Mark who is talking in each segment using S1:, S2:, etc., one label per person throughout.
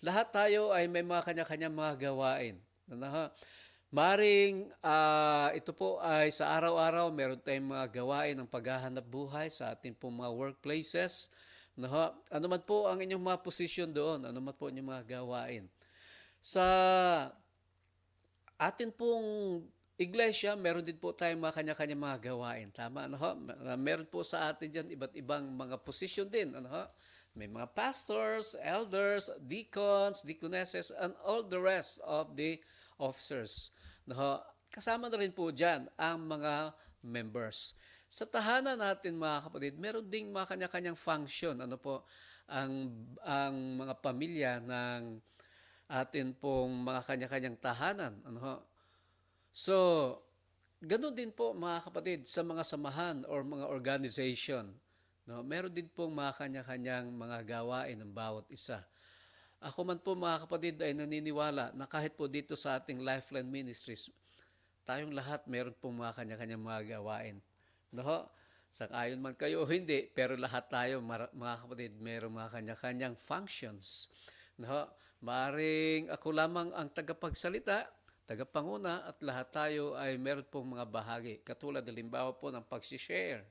S1: lahat tayo ay may mga kanya-kanyang mga gawain. Ano ho? Maring ito po ay sa araw-araw meron tayong mga gawain ng paghahanap buhay sa ating pong mga workplaces. No, ano man po ang inyong mga posisyon doon, ano man po inyong mga gawain. Sa atin pong iglesia, meron din po tayong mga kanya-kanya mga gawain. Tama, ano ho? Meron po sa atin dyan iba't ibang mga posisyon din. Ano ho? May mga pastors, elders, deacons, deaconesses, and all the rest of the officers. Ano ho? Kasama na rin po dyan ang mga members. Sa tahanan natin mga kapatid, meron ding mga kanya-kanyang function. Ano po? Ang mga pamilya ng atin pong mga kanya-kanyang tahanan. Ano ho? So, ganun din po mga kapatid sa mga samahan or mga organization. No, meron din pong mga kanya-kanyang mga gawain ng bawat isa. Ako man po mga kapatid ay naniniwala na kahit po dito sa ating Lifeline Ministries, tayong lahat meron pong mga kanya-kanyang mga gawain. No? Sang-ayon man kayo o hindi, pero lahat tayo mga kapatid, meron mga kanya-kanyang functions. No? Maaring ako lamang ang tagapagsalita, tagapanguna at lahat tayo ay meron pong mga bahagi. Katulad halimbawa po ng pag-share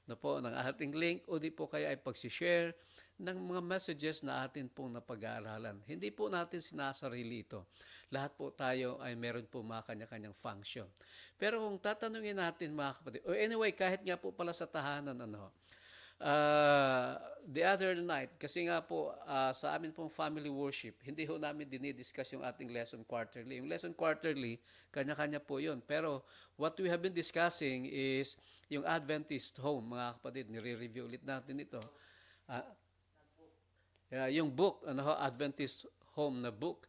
S1: no po, ng ating link o di po kaya ay pag-share ng mga messages na atin pong napag-aaralan. Hindi po natin sinasarili ito. Lahat po tayo ay meron po mga kanya-kanyang function. Pero kung tatanungin natin mga kapatid, o anyway, kahit nga po pala sa tahanan, the other night, kasi nga po sa amin pong family worship, hindi ho namin dinidiscuss yung ating lesson quarterly. Yung lesson quarterly, kanya-kanya po yun. Pero what we have been discussing is yung Adventist home, mga kapatid, nire-review ulit natin ito. Uh, yung book, Adventist home na book.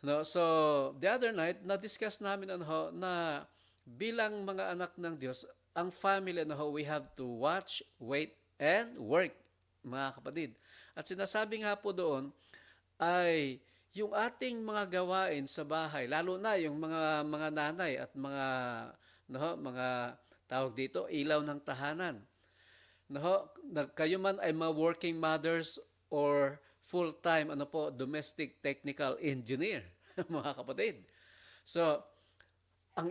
S1: No, so, the other night, na-discuss namin na bilang mga anak ng Diyos, ang family, we have to watch, wait, and work, mga kapatid. At sinasabi nga po doon, ay yung ating mga gawain sa bahay, lalo na yung mga nanay at mga tawag dito, ilaw ng tahanan. Kayo man ay mga working mothers or full-time domestic technical engineer, mga kapatid. So, ang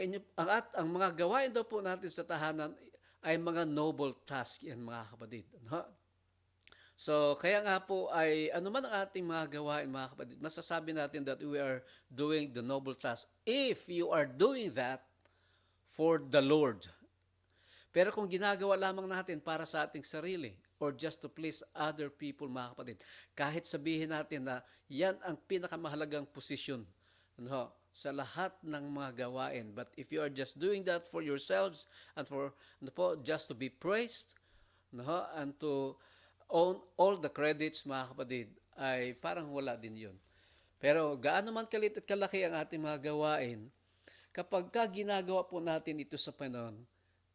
S1: mga gawain daw po natin sa tahanan ay mga noble task yan mga kapatid. So, kaya nga po ay ano man ang ating mga gawain mga kapatid, masasabi natin that we are doing the noble task if you are doing that for the Lord. Pero kung ginagawa lamang natin para sa ating sarili or just to please other people mga kapatid, kahit sabihin natin na yan ang pinakamahalagang posisyon sa lahat ng mga gawain. But if you are just doing that for yourselves and for just to be praised and to own all the credits mga kapatid, ay parang wala din yun. Pero gaano man kalit at kalaki ang ating mga gawain, kapag ginagawa po natin ito sa Panginoon,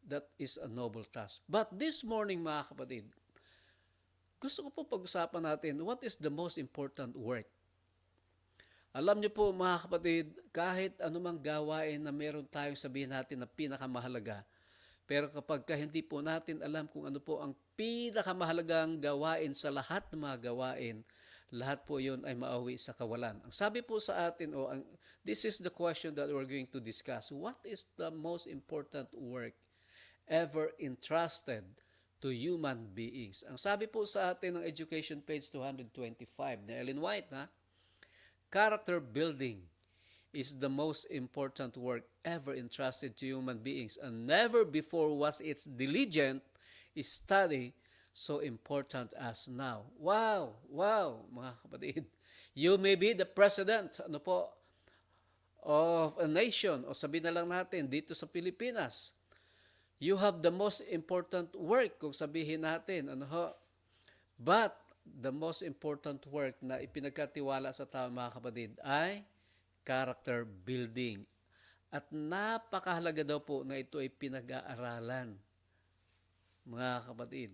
S1: that is a noble task. But this morning mga kapatid, gusto ko po pag-usapan natin what is the most important work. Alam niyo po mga kapatid, kahit anumang gawain na meron tayong sabihin natin na pinakamahalaga, pero kapag hindi po natin alam kung ano po ang pinakamahalagang gawain sa lahat ng mga gawain, lahat po yun ay mauwi sa kawalan. Ang sabi po sa atin, this is the question that we're going to discuss. What is the most important work ever entrusted to human beings? Ang sabi po sa atin ng education page 225 ni Ellen White, character building is the most important work ever entrusted to human beings, and never before was its diligent study so important as now. Wow! Wow, mga kapatid. You may be the president, of a nation, o sabihin na lang natin, dito sa Pilipinas. You have the most important work, kung sabihin natin, But, the most important work na ipinagkatiwala sa tao, mga kapatid, ay character building. At napakahalaga daw po na ito ay pinag-aaralan, mga kapatid.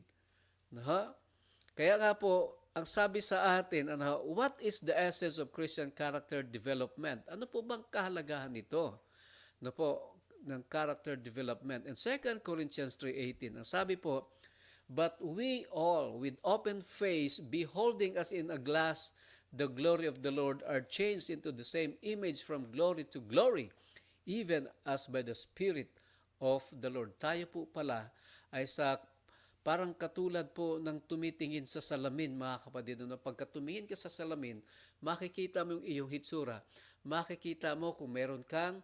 S1: Kaya nga po, ang sabi sa atin, what is the essence of Christian character development? Ano po bang kahalagahan nito? Ng character development. In 2 Corinthians 3:18, ang sabi po, but we all, with open face, beholding as in a glass the glory of the Lord are changed into the same image from glory to glory, even as by the Spirit of the Lord. Tayo po pala ay parang katulad po ng tumitingin sa salamin, mga kapatid. Pagka tumingin ka sa salamin, makikita mo yung iyong hitsura. Makikita mo kung meron kang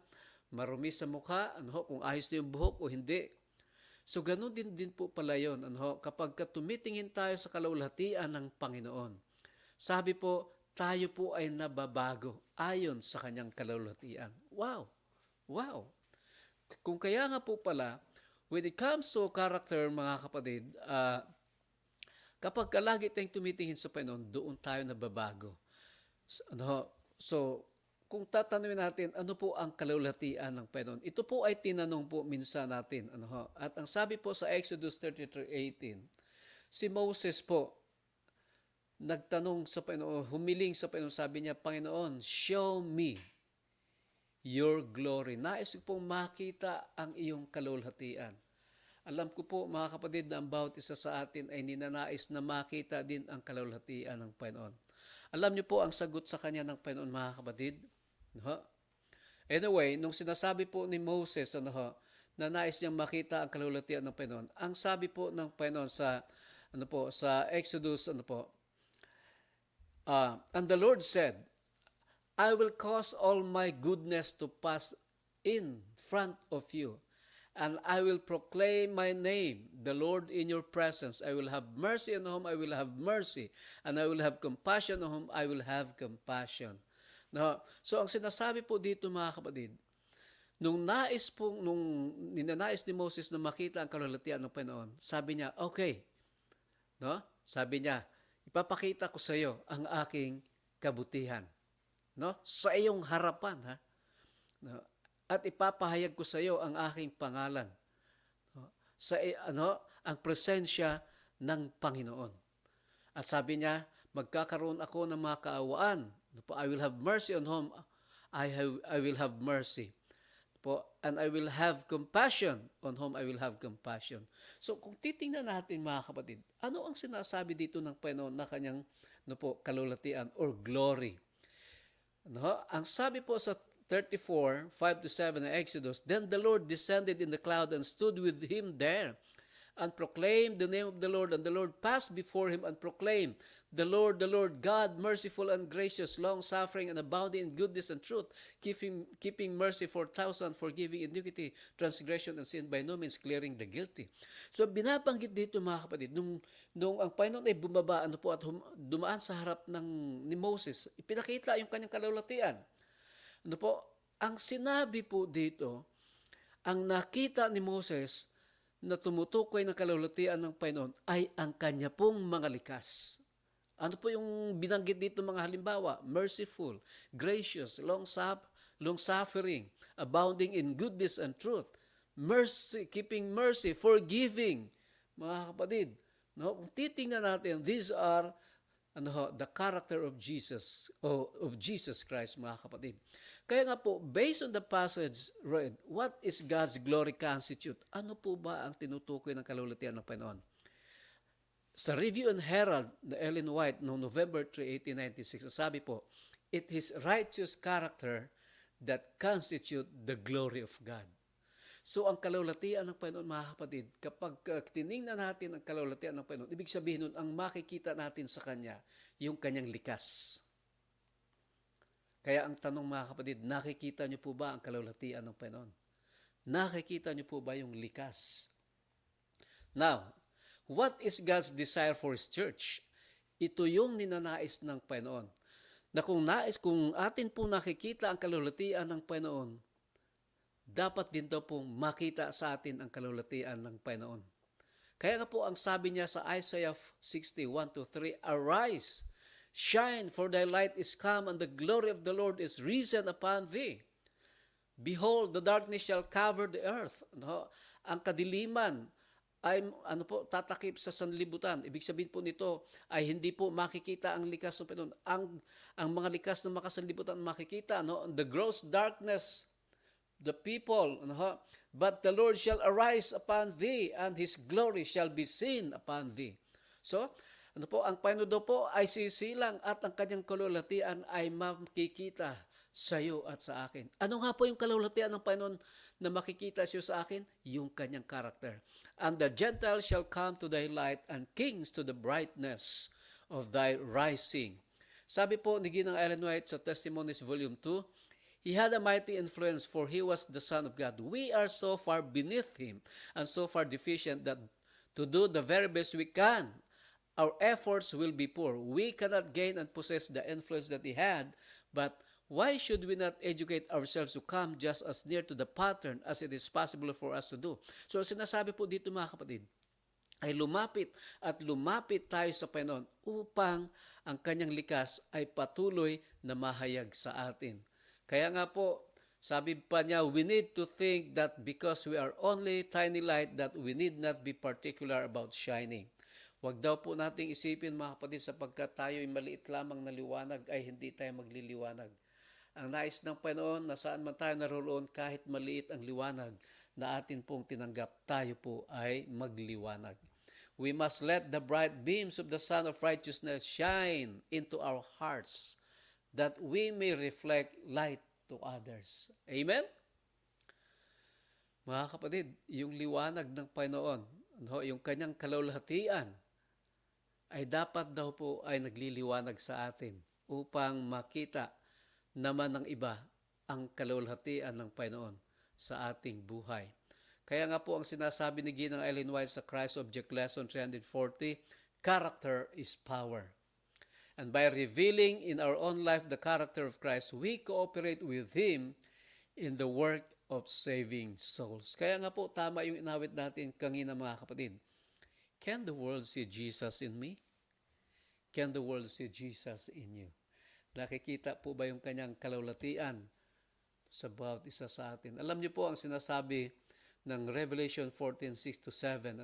S1: marumi sa mukha, kung ayos na yung buhok o hindi. So, ganun din po pala yun. Kapag tumitingin tayo sa kalulhatian ng Panginoon, sabi po, tayo po ay nababago ayon sa kanyang kalulhatian. Wow! Wow! Kung kaya nga po pala, when it comes to character, mga kapatid, kapag lagi tayong tumitingin sa Panginoon, doon tayo nababago. So, kung tatanungin natin, ano po ang kalulhatian ng Panginoon? Ito po ay tinanong po minsan natin. At ang sabi po sa Exodus 33:18, si Moses po, nagtanong sa Panginoon, humiling sa Panginoon, sabi niya, Panginoon, show me your glory. Nais ko pong makita ang iyong kalulhatian. Alam ko po, mga kapatid, na ang bawat isa sa atin ay ninanais na makita din ang kalulhatian ng Panginoon. Alam niyo po ang sagot sa kanya ng Panginoon, mga kapatid? Anyway, nung sinasabi po ni Moses na nais niyang makita ang kalulhatian ng Panginoon, ang sabi po ng Panginoon sa Exodus, and the Lord said, I will cause all my goodness to pass in front of you, and I will proclaim my name, the Lord, in your presence. I will have mercy on whom I will have mercy, and I will have compassion on whom I will have compassion. So ang sinasabi po dito, mga kapatid, nung ninanais ni Moses na makita ang kalulhatian ng Panginoon, sabi niya, okay, sabi niya, ipapakita ko sa iyo ang aking kabutihan, sa iyong harapan, at ipapahayag ko sa iyo ang aking pangalan, ang presensya ng Panginoon. At sabi niya, magkakaroon ako ng mga kaawaan. I will have mercy on whom I will have mercy. And I will have compassion on whom I will have compassion. So kung titingnan natin, mga kapatid, ano ang sinasabi dito ng Panginoon na kanyang kalulhatian or glory? Ang sabi po sa 34:5-7 ng Exodus, then the Lord descended in the cloud and stood with him there and proclaimed the name of the Lord, and the Lord passed before him and proclaimed, the Lord, God, merciful and gracious, long-suffering and abounding in goodness and truth, keeping mercy for thousands, forgiving iniquity, transgression, and sin, by no means clearing the guilty. So binabanggit dito, mga kapatid, nung ang Panginoon ay bumaba at dumaan sa harap ni Moses, ipinakita yung kanyang kalulhatian. Ang sinabi po dito, ang nakita ni Moses na tumutukoy ng kalulhatian ng Panginoon ay ang kanya pong mga likas. Ano po yung binanggit dito mga halimbawa? Merciful, gracious, long-suffering, abounding in goodness and truth, mercy, keeping mercy, forgiving. Mga kapatid, kung titingnan natin, these are the character of Jesus, of Jesus Christ, mga kapatid. Kaya nga po, based on the passage read, what is God's glory constitute? Ano po ba ang tinutukoy ng kalulhatian ng Panginoon? Sa Review and Herald na Ellen White noong November 3, 1896, sabi po, it is righteous character that constitute the glory of God. So ang kalulhatian ng Panginoon, mga kapatid, kapag tiningnan natin ang kalulhatian ng Panginoon, ibig sabihin nun, ang makikita natin sa Kanya, yung Kanyang likas. Kaya ang tanong, mga kapatid, nakikita niyo po ba ang kalulhatian ng Panginoon? Nakikita niyo po ba yung likas? Now, what is God's desire for His church? Ito yung ninanais ng Panginoon. Na kung atin po nakikita ang kalulhatian ng Panginoon, dapat din daw pong makita sa atin ang kalulhatian ng Panginoon. Kaya nga po ang sabi niya sa Isaiah 60:1-3, arise, shine, for thy light is come, and the glory of the Lord is risen upon thee. Behold, the darkness shall cover the earth. Ang kadiliman ay tatakip sa sanlibutan. Ibig sabihin po nito ay hindi po makikita ang likas ng Panginoon. Ang mga likas ng makasanlibutan makikita, the gross darkness, the people, but the Lord shall arise upon thee, and His glory shall be seen upon thee. So, Ano po, ang Panginoon daw po ay sisilang at ang kanyang kalulatian ay makikita sa iyo at sa akin. Ano nga po yung kalulatian ng Panginoon na makikita sa iyo sa akin? Yung kanyang karakter. And the Gentiles shall come to thy light and kings to the brightness of thy rising. Sabi po ni Ginang Ellen White sa Testimonies Volume 2, he had a mighty influence for he was the Son of God. We are so far beneath him and so far deficient that to do the very best we can, our efforts will be poor. We cannot gain and possess the influence that he had, but why should we not educate ourselves to come just as near to the pattern as it is possible for us to do? So sinasabi po dito mga kapatid, ay lumapit at lumapit tayo sa Panginoon upang ang kanyang likas ay patuloy na mahayag sa atin. Kaya nga po, sabi pa niya, we need to think that because we are only tiny light that we need not be particular about shining. Huwag daw po nating isipin mga kapatid sapagkat tayo'y maliit lamang na liwanag ay hindi tayo magliliwanag. Ang nais ng Panginoon na saan man tayo naroon kahit maliit ang liwanag na atin pong tinanggap, tayo po ay magliwanag. We must let the bright beams of the Sun of Righteousness shine into our hearts that we may reflect light to others. Amen? Mga kapatid, yung liwanag ng Panginoon, yung kanyang kalulhatian, ay dapat daw po ay nagliliwanag sa atin upang makita naman ng iba ang kalulhatian ng Panginoon sa ating buhay. Kaya nga po ang sinasabi ni Ginang Ellen White sa Christ Object Lesson 340, character is power. And by revealing in our own life the character of Christ, we cooperate with Him in the work of saving souls. Kaya nga po tama yung inawit natin kanina mga kapatid. Can the world see Jesus in me? Can the world see Jesus in you? Nakikita po ba yung kanyang kalulatian sa bawat isa sa atin? Alam niyo po ang sinasabi ng Revelation 14:6-7,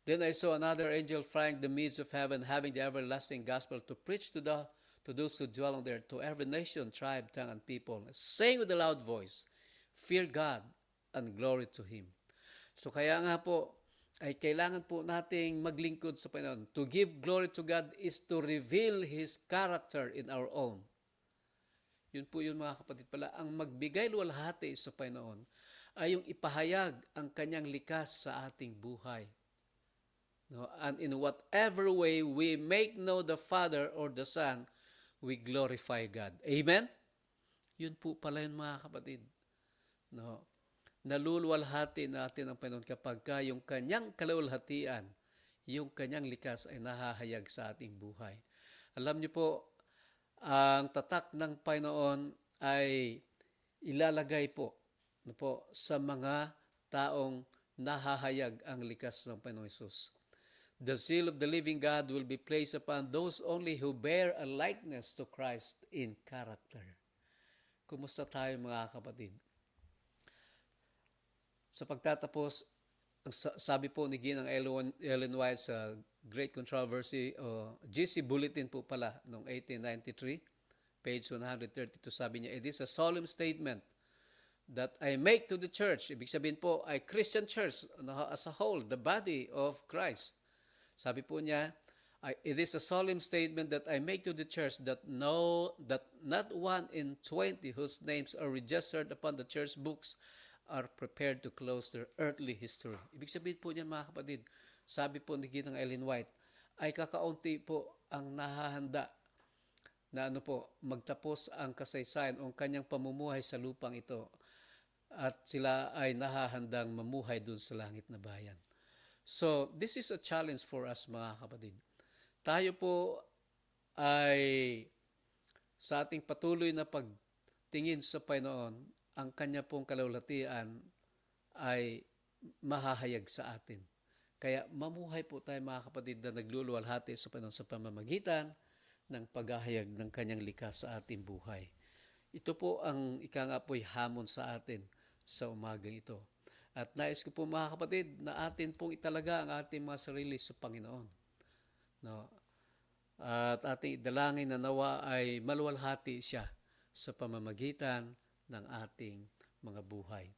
S1: Then I saw another angel flying the midst of heaven, having the everlasting gospel to preach to those who dwell on there, to every nation, tribe, tongue, and people, saying with a loud voice, fear God and glory to Him. So kaya nga po, ay kailangan po nating maglingkod sa Panginoon. To give glory to God is to reveal His character in our own. Yun po yun mga kapatid pala. Ang magbigay luwalhati sa Panginoon ay yung ipahayag ang kanyang likas sa ating buhay. No? And in whatever way we make known the Father or the Son, we glorify God. Amen? Yun po pala yun mga kapatid. No? Naluluwalhati natin ang Panginoon kapag yung kanyang kalulhatian, yung kanyang likas ay nahahayag sa ating buhay. Alam niyo po, ang tatak ng Panginoon ay ilalagay po, sa mga taong nahahayag ang likas ng Panginoon Hesus. The seal of the living God will be placed upon those only who bear a likeness to Christ in character. Kumusta tayo mga kapatid? Sa pagtatapos, sabi po ni Ginang Ellen White sa Great Controversy, GC Bulletin po pala, noong 1893, page 132, sabi niya, it is a solemn statement that I make to the church. Ibig sabihin po ay Christian church as a whole, the body of Christ. Sabi po niya, it is a solemn statement that I make to the church that not 1 in 20 whose names are registered upon the church books are prepared to close their earthly history. Ibig sabihin po niyan mga kapatid, sabi po ni Ginang Ellen White, ay kakaunti po ang nahahanda na magtapos ang kasaysayan o ang kanyang pamumuhay sa lupang ito at sila ay nahahandang mamuhay dun sa langit na bayan. So, this is a challenge for us mga kapatid. Tayo po ay sa ating patuloy na pagtingin sa Panginoon, ang kanya pong kalulatian ay mahahayag sa atin. Kaya mamuhay po tayo mga kapatid na nagluluwalhati sa Panginoon sa pamamagitan ng paghahayag ng kanyang likas sa ating buhay. Ito po ang po'y hamon sa atin sa umagang ito. At nais ko po mga kapatid na atin pong italaga ang ating mga sarili sa Panginoon. No? At ating idalangin na nawa ay maluwalhati siya sa pamamagitan ng ating mga buhay.